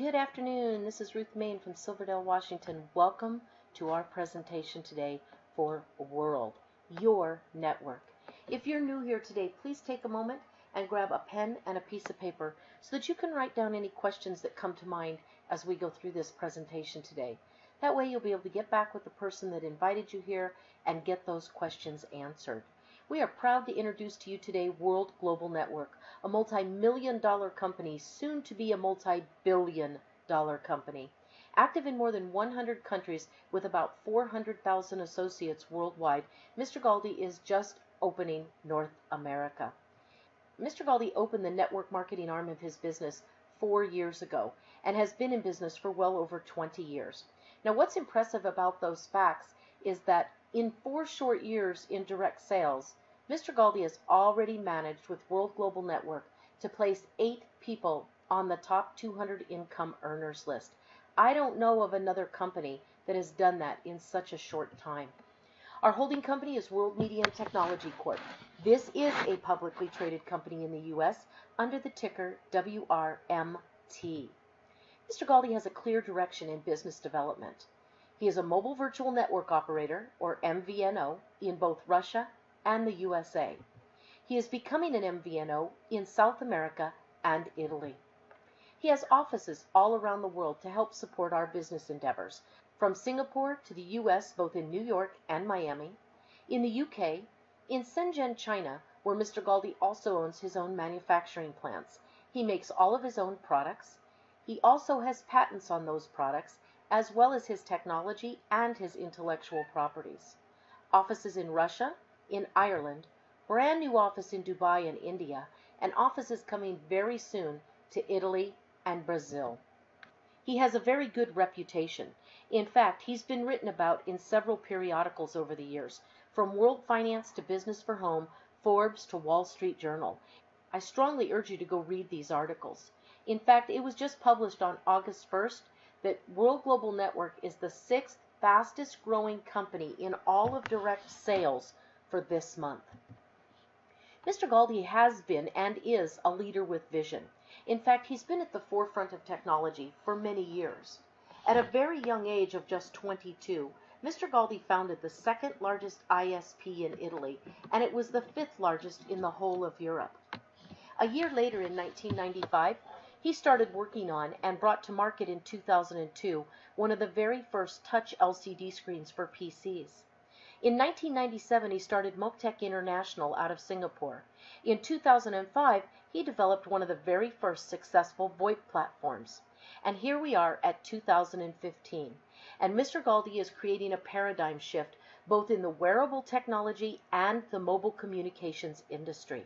Good afternoon. This is Ruth Main from Silverdale, Washington. Welcome to our presentation today for World, your network. If you're new here today, please take a moment and grab a pen and a piece of paper so that you can write down any questions that come to mind as we go through this presentation today. That way you'll be able to get back with the person that invited you here and get those questions answered. We are proud to introduce to you today World Global Network, a multi-million-dollar company, soon to be a multi-billion-dollar company. Active in more than 100 countries with about 400,000 associates worldwide, Mr. Galdi is just opening North America. Mr. Galdi opened the network marketing arm of his business 4 years ago and has been in business for well over 20 years. Now, what's impressive about those facts is that in 4 short years in direct sales, Mr. Galdi has already managed with World Global Network to place 8 people on the top 200 income earners list. I don't know of another company that has done that in such a short time. Our holding company is World Media and Technology Corp. This is a publicly traded company in the U.S. under the ticker WRMT. Mr. Galdi has a clear direction in business development. He is a mobile virtual network operator, or MVNO, in both Russia and the USA. He is becoming an MVNO in South America and Italy. He has offices all around the world to help support our business endeavors, from Singapore to the US, both in New York and Miami, in the UK, in Shenzhen, China, where Mr. Galdi also owns his own manufacturing plants. He makes all of his own products. He also has patents on those products, as well as his technology and his intellectual properties. Offices in Russia, in Ireland, brand new office in Dubai and India, and offices coming very soon to Italy and Brazil. He has a very good reputation. In fact, he's been written about in several periodicals over the years, from World Finance to Business for Home, Forbes to Wall Street Journal. I strongly urge you to go read these articles. In fact, it was just published on August 1st that World Global Network is the 6th fastest growing company in all of direct sales for this month. Mr. Galdi has been and is a leader with vision. In fact, he's been at the forefront of technology for many years. At a very young age of just 22, Mr. Galdi founded the 2nd largest ISP in Italy, and it was the 5th largest in the whole of Europe. A year later, in 1995, he started working on and brought to market in 2002 one of the very first touch LCD screens for PCs. In 1997, he started Motec International out of Singapore. In 2005, he developed one of the very first successful VoIP platforms. And here we are at 2015. And Mr. Galdi is creating a paradigm shift both in the wearable technology and the mobile communications industry.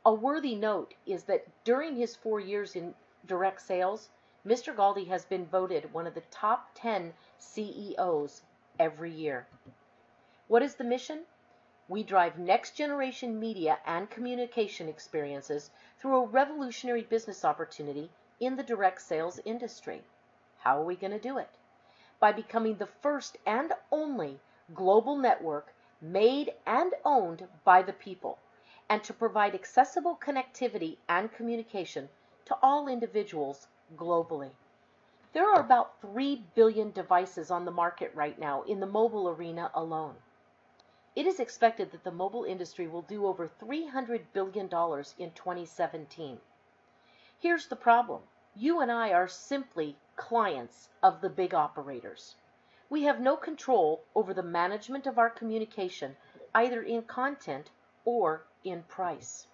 A worthy note is that during his 4 years in direct sales, Mr. Galdi has been voted one of the top 10 CEOs every year. What is the mission? We drive next-generation media and communication experiences through a revolutionary business opportunity in the direct sales industry. How are we going to do it? By becoming the first and only global network made and owned by the people, and to provide accessible connectivity and communication to all individuals globally. There are about 3 billion devices on the market right now in the mobile arena alone. It is expected that the mobile industry will do over $300 billion in 2017. Here's the problem. You and I are simply clients of the big operators. We have no control over the management of our communication, either in content or in price.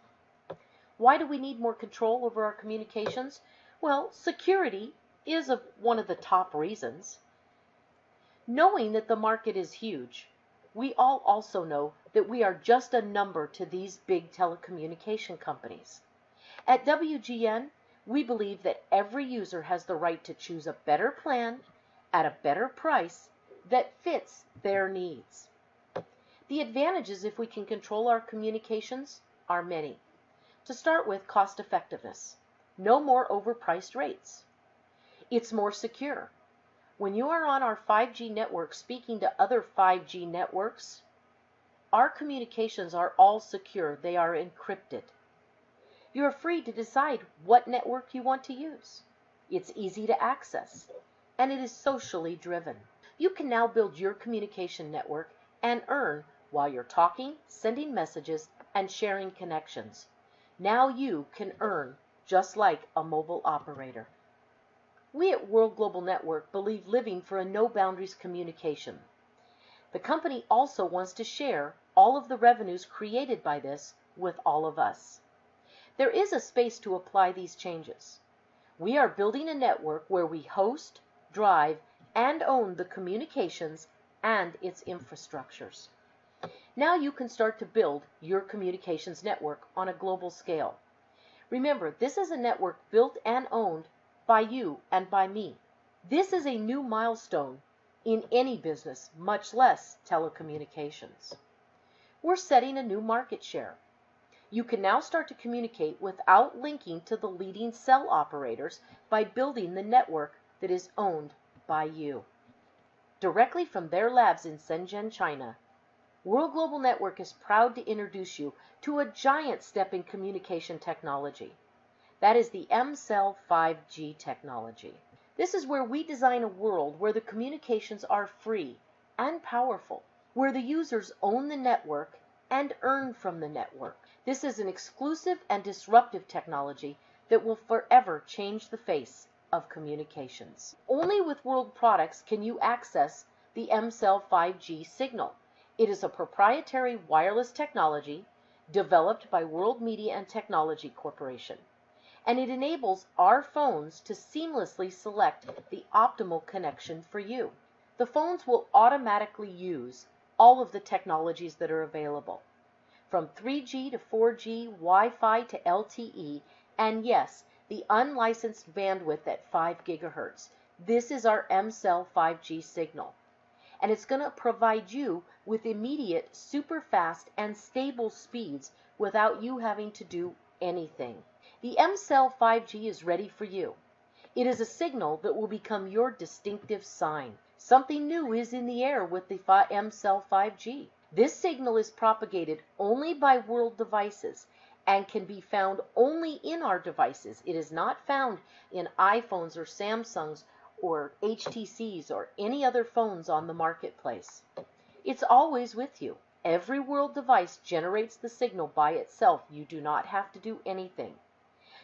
Why do we need more control over our communications? Well, security is one of the top reasons. Knowing that the market is huge, we all also know that we are just a number to these big telecommunication companies. At WGN, we believe that every user has the right to choose a better plan at a better price that fits their needs. The advantages, if we can control our communications, are many. To start with, cost effectiveness. No more overpriced rates. It's more secure. When you are on our 5G network speaking to other 5G networks, our communications are all secure. They are encrypted. You are free to decide what network you want to use. it's easy to access, and it is socially driven. You can now build your communication network and earn while you're talking, sending messages, and sharing connections. Now you can earn just like a mobile operator. We at World Global Network believe living for a no-boundaries communication. The company also wants to share all of the revenues created by this with all of us. There is a space to apply these changes. We are building a network where we host, drive, and own the communications and its infrastructures. Now you can start to build your communications network on a global scale. Remember, this is a network built and owned by you and by me. This is a new milestone in any business, much less telecommunications. We're setting a new market share. You can now start to communicate without linking to the leading cell operators by building the network that is owned by you. Directly from their labs in Shenzhen, China, World Global Network is proud to introduce you to a giant step in communication technology. That is the mCell 5G technology. This is where we design a world where the communications are free and powerful, where the users own the network and earn from the network. This is an exclusive and disruptive technology that will forever change the face of communications. Only with World products can you access the mCell 5G signal. It is a proprietary wireless technology developed by World Media and Technology Corporation, and it enables our phones to seamlessly select the optimal connection for you. The phones will automatically use all of the technologies that are available, from 3G to 4G, Wi-Fi to LTE, and yes, the unlicensed bandwidth at 5 gigahertz. This is our mCell 5G signal, and it's going to provide you with immediate, super fast, and stable speeds without you having to do anything. The mCell 5G is ready for you. It is a signal that will become your distinctive sign. Something new is in the air with the mCell 5G. This signal is propagated only by World devices and can be found only in our devices. It is not found in iPhones or Samsungs or HTCs or any other phones on the marketplace. It's always with you. Every World device generates the signal by itself. You do not have to do anything.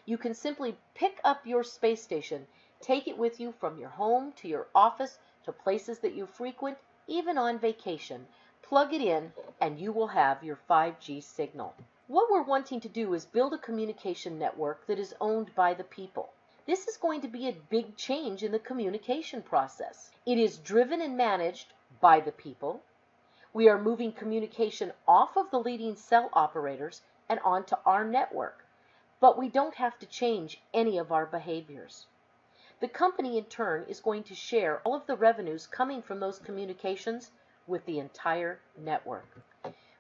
You can simply pick up your space station, take it with you from your home to your office to places that you frequent, even on vacation. Plug it in and you will have your 5G signal. What we're wanting to do is build a communication network that is owned by the people. This is going to be a big change in the communication process. It is driven and managed by the people. We are moving communication off of the leading cell operators and onto our network, but we don't have to change any of our behaviors. The company in turn is going to share all of the revenues coming from those communications with the entire network.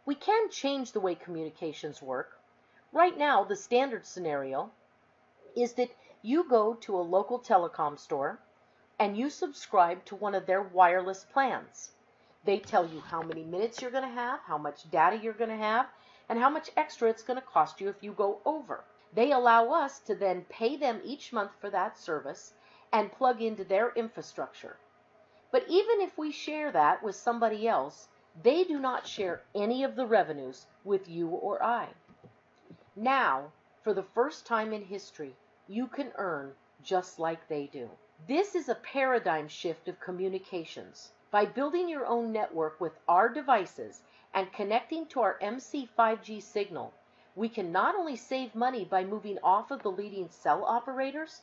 We can change the way communications work. Right now, the standard scenario is that you go to a local telecom store and you subscribe to one of their wireless plans. They tell you how many minutes you're going to have, how much data you're going to have, and how much extra it's going to cost you if you go over. They allow us to then pay them each month for that service and plug into their infrastructure. But even if we share that with somebody else, they do not share any of the revenues with you or I. Now, for the first time in history, you can earn just like they do. This is a paradigm shift of communications. By building your own network with our devices and connecting to our MC5G signal, we can not only save money by moving off of the leading cell operators,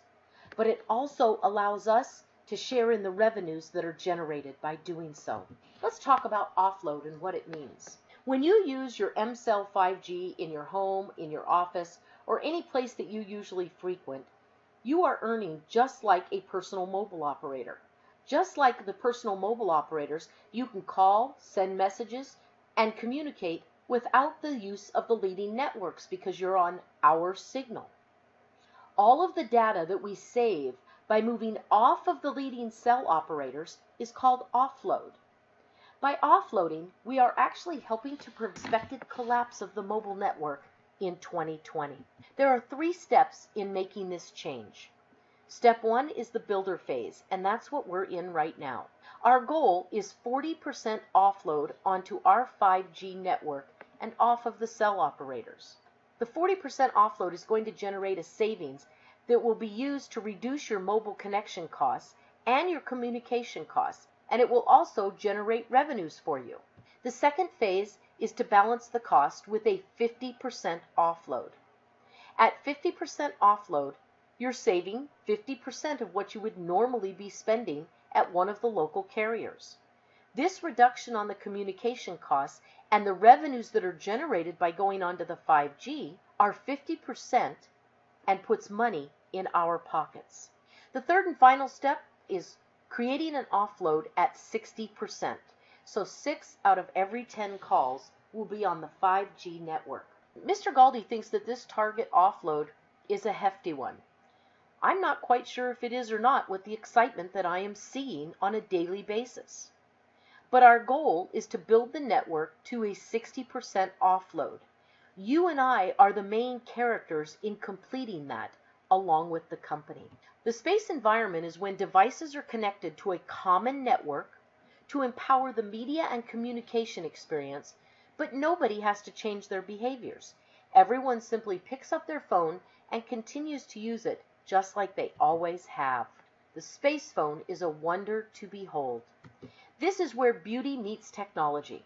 but it also allows us to share in the revenues that are generated by doing so. Let's talk about offload and what it means. When you use your mCell 5G in your home, in your office, or any place that you usually frequent, you are earning just like a personal mobile operator. Just like the personal mobile operators, you can call, send messages, and communicate without the use of the leading networks because you're on our signal. All of the data that we save by moving off of the leading cell operators is called offload. By offloading, we are actually helping to prevent expected collapse of the mobile network in 2020. There are 3 steps in making this change. Step 1 is the builder phase, and that's what we're in right now. Our goal is 40% offload onto our 5G network and off of the cell operators. The 40% offload is going to generate a savings that will be used to reduce your mobile connection costs and your communication costs, and it will also generate revenues for you. The second phase is to balance the cost with a 50% offload. At 50% offload, you're saving 50% of what you would normally be spending at one of the local carriers. This reduction on the communication costs and the revenues that are generated by going onto the 5G are 50% and puts money in our pockets. The third and final step is creating an offload at 60%. So 6 out of every 10 calls will be on the 5G network. Mr. Galdi thinks that this target offload is a hefty one. I'm not quite sure if it is or not with the excitement that I am seeing on a daily basis. But our goal is to build the network to a 60% offload. You and I are the main characters in completing that, along with the company. The space environment is when devices are connected to a common network to empower the media and communication experience, but nobody has to change their behaviors. Everyone simply picks up their phone and continues to use it just like they always have. The space phone is a wonder to behold. This is where beauty meets technology.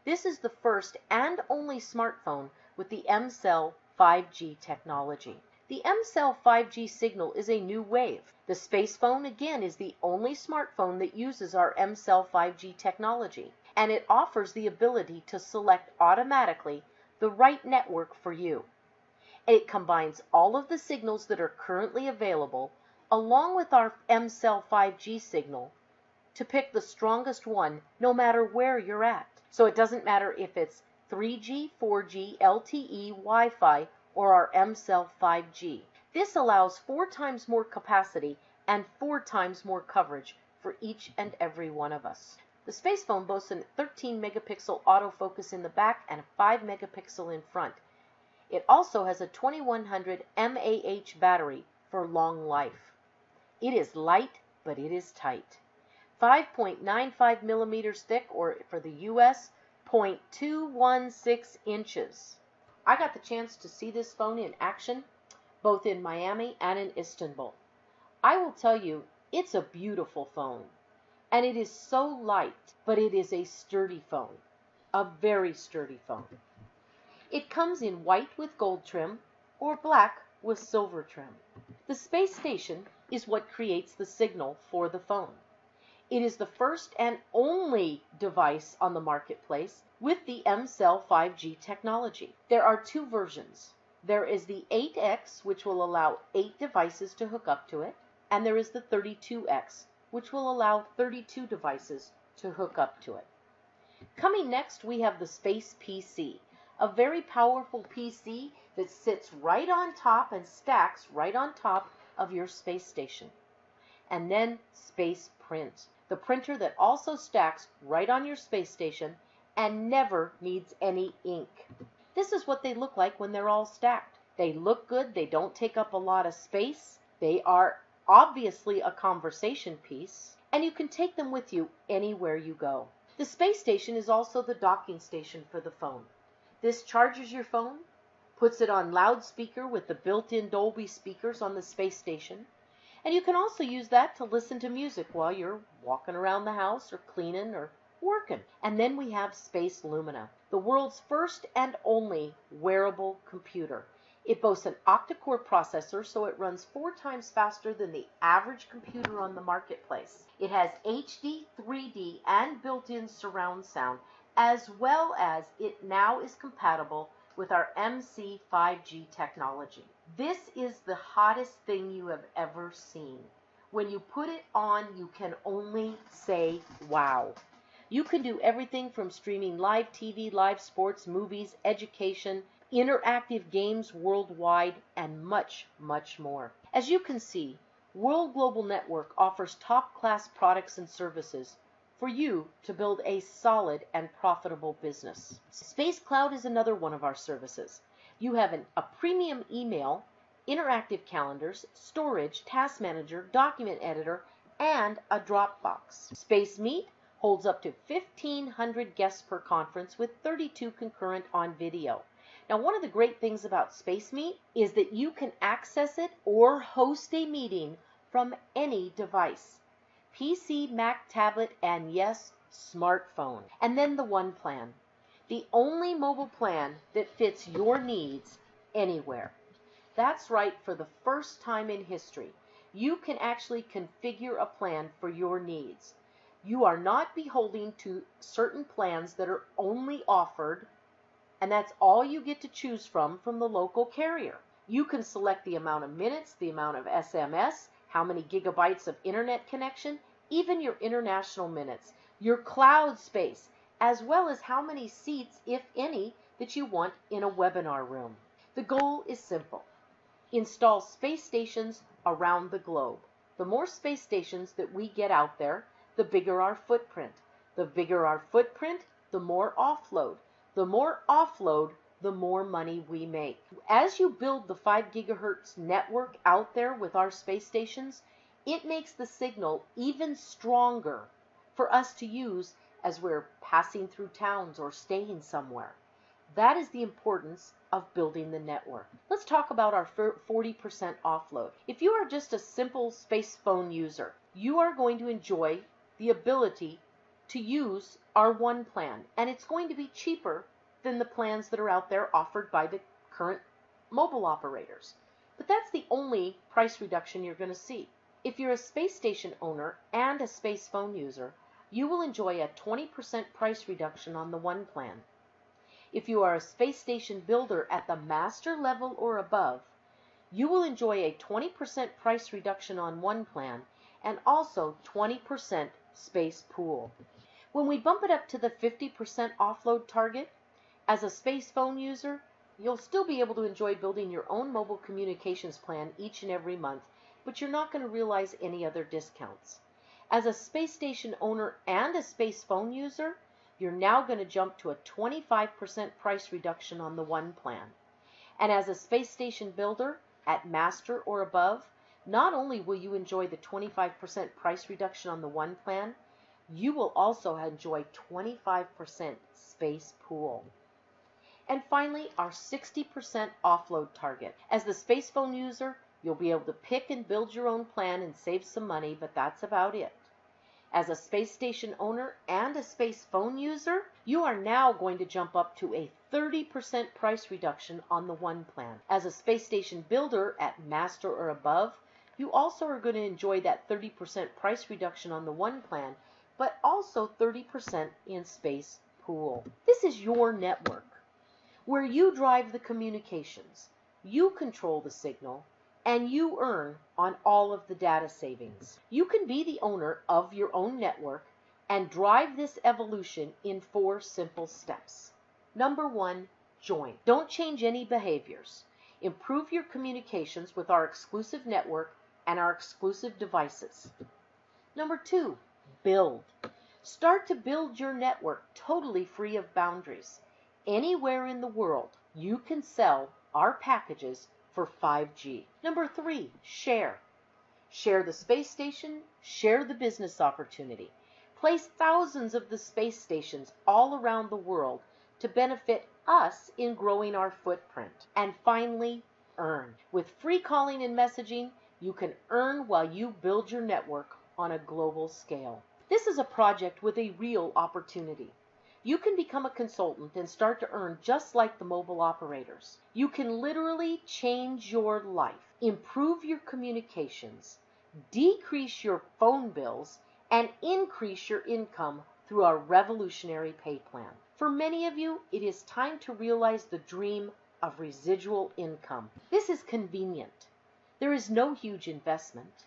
This is the first and only smartphone with the M-Cell 5G technology. The M-Cell 5G signal is a new wave. The space phone, again, is the only smartphone that uses our M-Cell 5G technology, and it offers the ability to select automatically the right network for you. It combines all of the signals that are currently available along with our M-Cell 5G signal to pick the strongest one no matter where you're at. So it doesn't matter if it's 3G, 4G, LTE, Wi-Fi, or our M-Cell 5G. This allows 4 times more capacity and 4 times more coverage for each and every one of us. The space phone boasts a 13 megapixel autofocus in the back and a 5 megapixel in front. It also has a 2100 mAh battery for long life. It is light, but it is tight. 5.95 millimeters thick, or for the US, 0.216 inches. I got the chance to see this phone in action, both in Miami and in Istanbul. I will tell you, it's a beautiful phone, and it is so light, but it is a sturdy phone, a very sturdy phone. It comes in white with gold trim or black with silver trim. The space station is what creates the signal for the phone. It is the first and only device on the marketplace with the M-Cell 5G technology. There are 2 versions. There is the 8X, which will allow 8 devices to hook up to it, and there is the 32X, which will allow 32 devices to hook up to it. Coming next, we have the Space PC, a very powerful PC that sits right on top and stacks right on top of your space station. And then Space Print, the printer that also stacks right on your space station and never needs any ink. This is what they look like when they're all stacked. They look good, they don't take up a lot of space, they are obviously a conversation piece, and you can take them with you anywhere you go. The space station is also the docking station for the phone. This charges your phone, puts it on loudspeaker with the built-in Dolby speakers on the space station, and you can also use that to listen to music while you're walking around the house or cleaning or working. And then we have Space Lumina, the world's first and only wearable computer. It boasts an octa-core processor, so it runs 4 times faster than the average computer on the marketplace. It has HD, 3D, and built-in surround sound, as well as it now is compatible with our MC 5G technology. This is the hottest thing you have ever seen. When you put it on, you can only say, wow. You can do everything from streaming live TV, live sports, movies, education, interactive games worldwide, and much, much more. As you can see, World Global Network offers top-class products and services for you to build a solid and profitable business. Space Cloud is another one of our services. You have a premium email interactive calendars, storage, task manager, document editor, and a Dropbox. Space Meet holds up to 1,500 guests per conference with 32 concurrent on video. Now, one of the great things about Space Meet is that you can access it or host a meeting from any device. PC, Mac, tablet, and yes, smartphone. And then the One Plan, the only mobile plan that fits your needs anywhere. That's right, for the first time in history, you can actually configure a plan for your needs. You are not beholden to certain plans that are only offered, and that's all you get to choose from the local carrier. You can select the amount of minutes, the amount of SMS, how many gigabytes of internet connection, even your international minutes, your cloud space, as well as how many seats, if any, that you want in a webinar room. The goal is simple. Install space stations around the globe. The more space stations that we get out there, the bigger our footprint. The bigger our footprint, the more offload. The more offload, the more money we make. As you build the 5 gigahertz network out there with our space stations, it makes the signal even stronger for us to use as we're passing through towns or staying somewhere. That is the importance of building the network. Let's talk about our 40% offload. If you are just a simple space phone user, you are going to enjoy the ability to use our One Plan, and it's going to be cheaper than the plans that are out there offered by the current mobile operators. But that's the only price reduction you're going to see. If you're a space station owner and a space phone user, you will enjoy a 20% price reduction on the One Plan. If you are a space station builder at the master level or above, you will enjoy a 20% price reduction on One Plan and also 20% space pool. When we bump it up to the 50% offload target, as a space phone user, you'll still be able to enjoy building your own mobile communications plan each and every month, but you're not going to realize any other discounts. As a space station owner and a space phone user, you're now going to jump to a 25% price reduction on the One Plan. And as a space station builder at master or above, not only will you enjoy the 25% price reduction on the One Plan, you will also enjoy 25% space pool. And finally, our 60% offload target. As the space phone user, you'll be able to pick and build your own plan and save some money, but that's about it. As a space station owner and a space phone user, you are now going to jump up to a 30% price reduction on the One Plan. As a space station builder at master or above, you also are going to enjoy that 30% price reduction on the One Plan, but also 30% in space pool. This is your network, where you drive the communications, you control the signal, and you earn on all of the data savings. You can be the owner of your own network and drive this evolution in 4 simple steps. Number 1, join. Don't change any behaviors. Improve your communications with our exclusive network and our exclusive devices. Number 2, build. Start to build your network totally free of boundaries. Anywhere in the world, you can sell our packages for 5G. Number 3, share. Share the space station, share the business opportunity. Place thousands of the space stations all around the world to benefit us in growing our footprint. And finally, earn. With free calling and messaging, you can earn while you build your network on a global scale. This is a project with a real opportunity. You can become a consultant and start to earn just like the mobile operators. You can literally change your life, improve your communications, decrease your phone bills, and increase your income through our revolutionary pay plan. For many of you, it is time to realize the dream of residual income. This is convenient. There is no huge investment.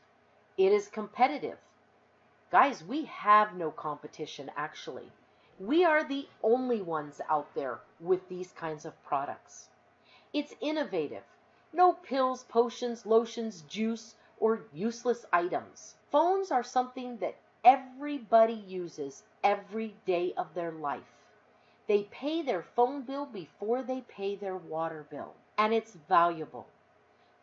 It is competitive. Guys, we have no competition actually. We are the only ones out there with these kinds of products. It's innovative. No pills, potions, lotions, juice, or useless items. Phones are something that everybody uses every day of their life. They pay their phone bill before they pay their water bill, and it's valuable.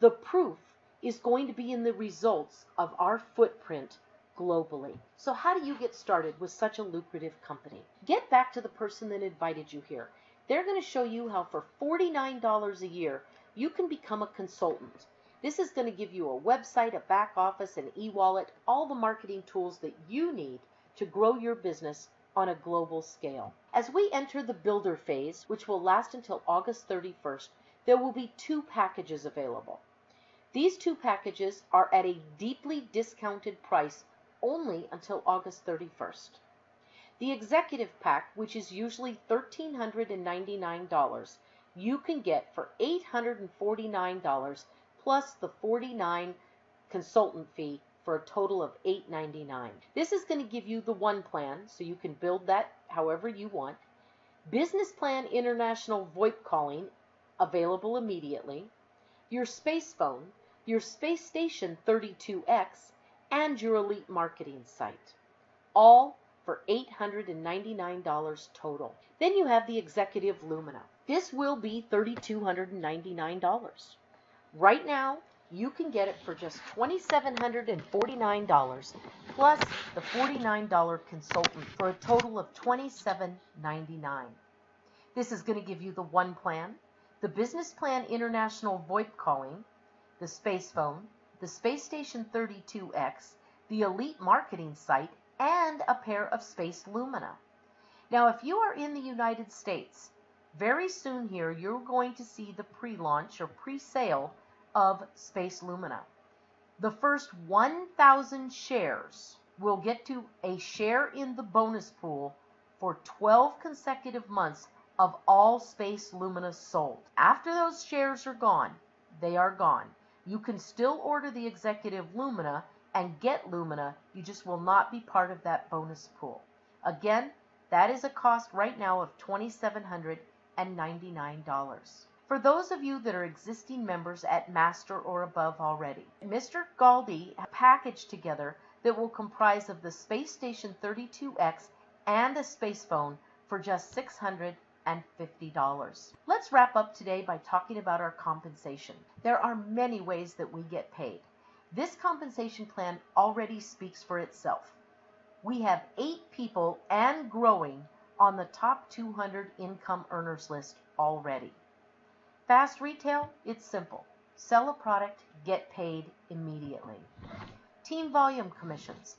The proof is going to be in the results of our footprint globally. So how do you get started with such a lucrative company? Get back to the person that invited you here. They're going to show you how for $49 a year, you can become a consultant. This is going to give you a website, a back office, an e-wallet, all the marketing tools that you need to grow your business on a global scale. As we enter the builder phase, which will last until August 31st, there will be 2 packages available. These 2 packages are at a deeply discounted price only until August 31st. The executive pack, which is usually $1,399, you can get for $849 plus the $49 consultant fee for a total of $899. This is going to give you the one plan, so you can build that however you want. Business plan international VoIP calling, available immediately. Your space phone, your space station 32X, and your elite marketing site. All for $899 total. Then you have the Executive Lumina. This will be $3,299. Right now, you can get it for just $2,749 plus the $49 consultant for a total of $2,799. This is going to give you the one plan, the Business Plan International VoIP calling, the space phone, the Space Station 32X, the Elite Marketing site, and a pair of Space Lumina. Now, if you are in the United States, very soon here you're going to see the pre-launch or pre-sale of Space Lumina. The first 1,000 shares will get to a share in the bonus pool for 12 consecutive months of all Space Lumina sold. After those shares are gone, they are gone. You can still order the Executive Lumina and get Lumina, you just will not be part of that bonus pool. Again, that is a cost right now of $2,799. For those of you that are existing members at Master or above already, Mr. Galdi packaged together that will comprise of the Space Station 32X and a space phone for just $650. Let's wrap up today by talking about our compensation. There are many ways that we get paid. This compensation plan already speaks for itself. We have 8 people and growing on the top 200 income earners list already. Fast retail, it's simple. Sell a product, get paid immediately. Team volume commissions.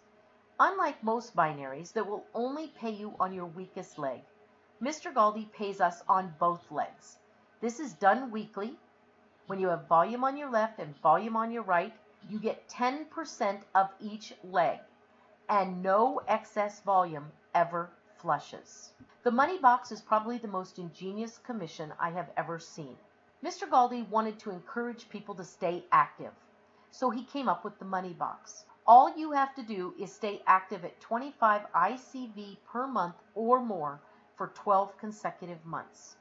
Unlike most binaries that will only pay you on your weakest leg, Mr. Galdi pays us on both legs. This is done weekly. When you have volume on your left and volume on your right, you get 10% of each leg, and no excess volume ever flushes. The money box is probably the most ingenious commission I have ever seen. Mr. Galdi wanted to encourage people to stay active, so he came up with the money box. All you have to do is stay active at 25 ICV per month or more for 12 consecutive months.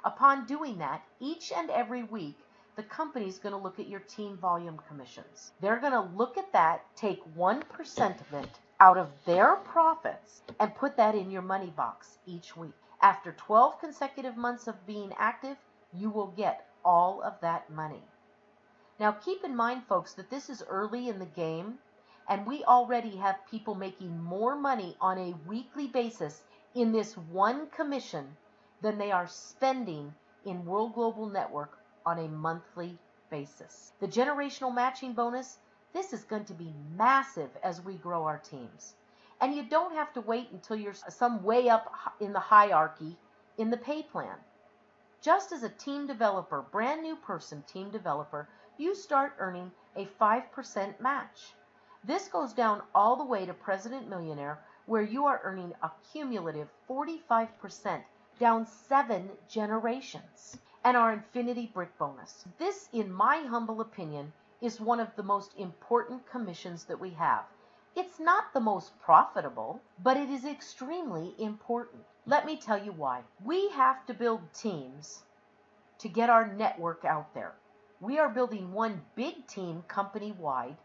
Upon doing that, each and every week, the company is going to look at your team volume commissions. They're going to look at that, take 1% of it out of their profits, and put that in your money box each week. After 12 consecutive months of being active, you will get all of that money. Now keep in mind, folks, that this is early in the game, and we already have people making more money on a weekly basis in this one commission than they are spending in World Global Network on a monthly basis. The generational matching bonus, this is going to be massive as we grow our teams. And you don't have to wait until you're some way up in the hierarchy in the pay plan. Just as a team developer, brand new person team developer, you start earning a 5% match. This goes down all the way to President Millionaire, where you are earning a cumulative 45% down 7 generations. And our Infinity Brick bonus. This, in my humble opinion, is one of the most important commissions that we have. It's not the most profitable, but it is extremely important. Let me tell you why. We have to build teams to get our network out there. We are building one big team company-wide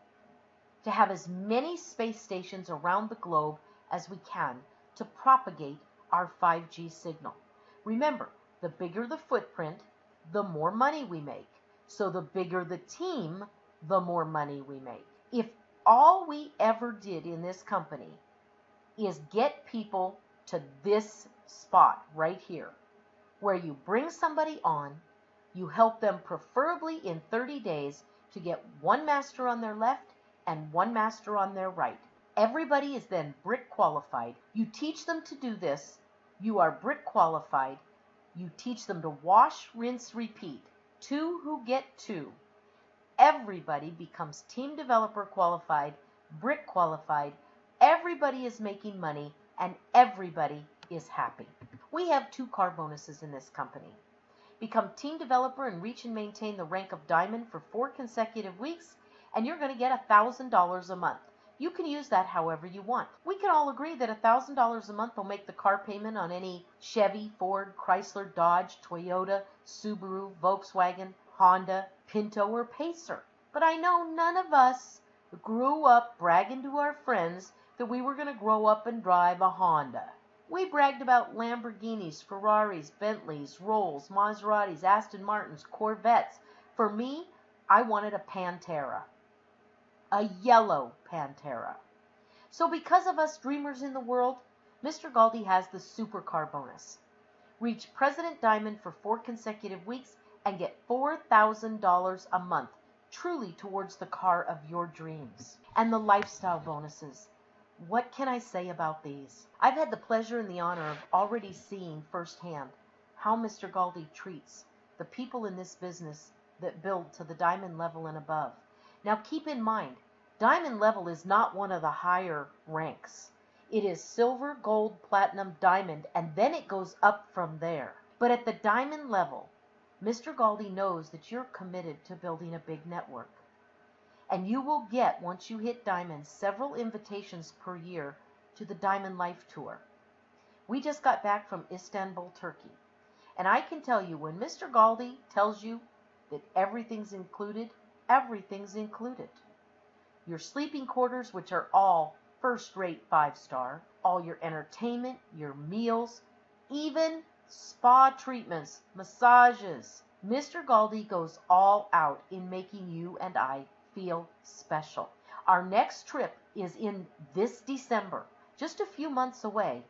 to have as many space stations around the globe as we can to propagate our 5G signal. Remember, the bigger the footprint, the more money we make. So the bigger the team, the more money we make. If all we ever did in this company is get people to this spot right here, where you bring somebody on, you help them preferably in 30 days to get one master on their left and one master on their right. Everybody is then brick qualified. You teach them to do this. You are brick qualified. You teach them to wash, rinse, repeat. 2 who get 2. Everybody becomes team developer qualified, brick qualified. Everybody is making money and everybody is happy. We have 2 car bonuses in this company. Become team developer and reach and maintain the rank of diamond for 4 consecutive weeks, and you're going to get $1,000 a month. You can use that however you want. We can all agree that $1,000 a month will make the car payment on any Chevy, Ford, Chrysler, Dodge, Toyota, Subaru, Volkswagen, Honda, Pinto, or Pacer. But I know none of us grew up bragging to our friends that we were going to grow up and drive a Honda. We bragged about Lamborghinis, Ferraris, Bentleys, Rolls, Maseratis, Aston Martins, Corvettes. For me, I wanted a Pantera. A yellow Pantera. So because of us dreamers in the world, Mr. Galdi has the supercar bonus. Reach President Diamond for 4 consecutive weeks and get $4,000 a month, truly towards the car of your dreams. And the lifestyle bonuses. What can I say about these? I've had the pleasure and the honor of already seeing firsthand how Mr. Galdi treats the people in this business that build to the diamond level and above. Now keep in mind, diamond level is not one of the higher ranks. It is silver, gold, platinum, diamond, and then it goes up from there. But at the diamond level, Mr. Galdi knows that you're committed to building a big network. And you will get, once you hit diamond, several invitations per year to the Diamond Life Tour. We just got back from Istanbul, Turkey. And I can tell you, when Mr. Galdi tells you that everything's included, everything's included. Your sleeping quarters, which are all first-rate 5-star, all your entertainment, your meals, even spa treatments, massages. Mr. Galdi goes all out in making you and I feel special. Our next trip is in this December, just a few months away,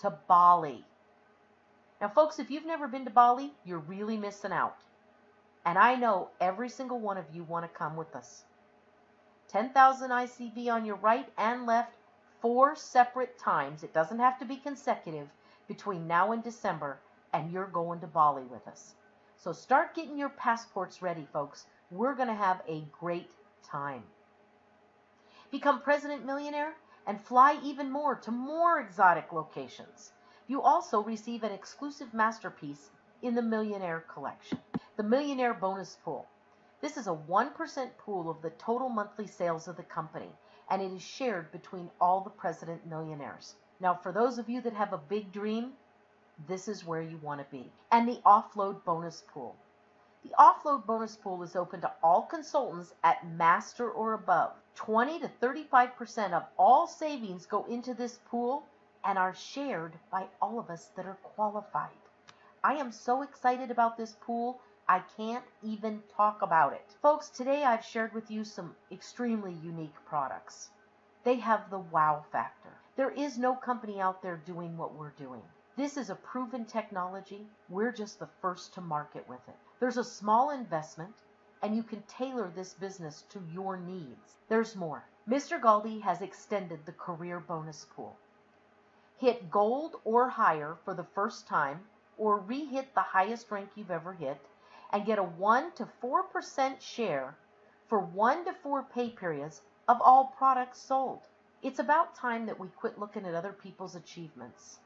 to Bali. Now, folks, if you've never been to Bali, you're really missing out. And I know every single one of you want to come with us. 10,000 ICV on your right and left, 4 separate times. It doesn't have to be consecutive between now and December, and you're going to Bali with us. So start getting your passports ready, folks. We're going to have a great time. Become President Millionaire and fly even more to more exotic locations. You also receive an exclusive masterpiece in the Millionaire Collection, the Millionaire Bonus Pool. This is a 1% pool of the total monthly sales of the company, and it is shared between all the President Millionaires. Now, for those of you that have a big dream, this is where you want to be. And the Offload Bonus Pool. The Offload Bonus Pool is open to all consultants at Master or above. 20 to 35% of all savings go into this pool and are shared by all of us that are qualified. I am so excited about this pool, I can't even talk about it. Folks, today I've shared with you some extremely unique products. They have the wow factor. There is no company out there doing what we're doing. This is a proven technology. We're just the first to market with it. There's a small investment, and you can tailor this business to your needs. There's more. Mr. Galdi has extended the career bonus pool. Hit gold or higher for the first time, or re-hit the highest rank you've ever hit, and get a 1 to 4% share for 1 to 4 pay periods of all products sold. It's about time that we quit looking at other people's achievements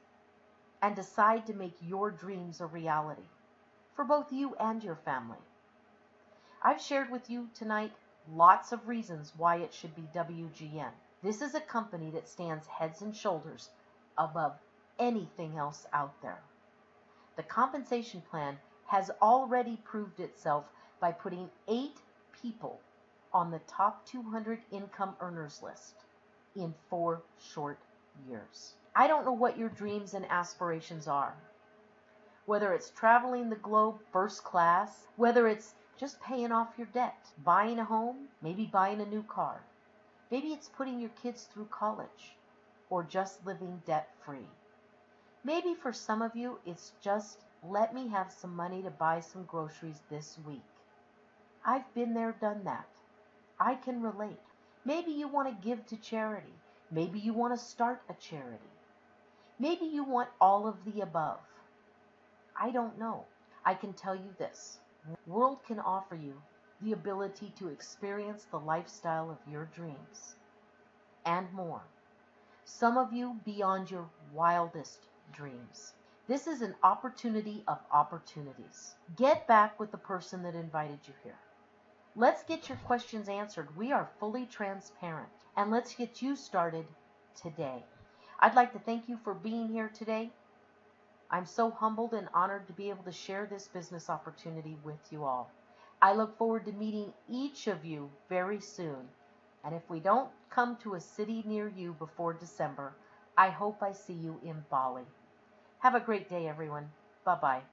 and decide to make your dreams a reality for both you and your family. I've shared with you tonight lots of reasons why it should be WGN. This is a company that stands heads and shoulders above anything else out there. The compensation plan has already proved itself by putting 8 people on the top 200 income earners list in 4 short years. I don't know what your dreams and aspirations are. Whether it's traveling the globe first class, whether it's just paying off your debt, buying a home, maybe buying a new car. Maybe it's putting your kids through college or just living debt-free. Maybe for some of you, it's just let me have some money to buy some groceries this week. I've been there, done that. I can relate. Maybe you want to give to charity. Maybe you want to start a charity. Maybe you want all of the above. I don't know. I can tell you this. The world can offer you the ability to experience the lifestyle of your dreams and more. Some of you beyond your wildest dreams. This is an opportunity of opportunities. Get back with the person that invited you here. Let's get your questions answered. We are fully transparent. And let's get you started today. I'd like to thank you for being here today. I'm so humbled and honored to be able to share this business opportunity with you all. I look forward to meeting each of you very soon. And if we don't come to a city near you before December, I hope I see you in Bali. Have a great day, everyone. Bye-bye.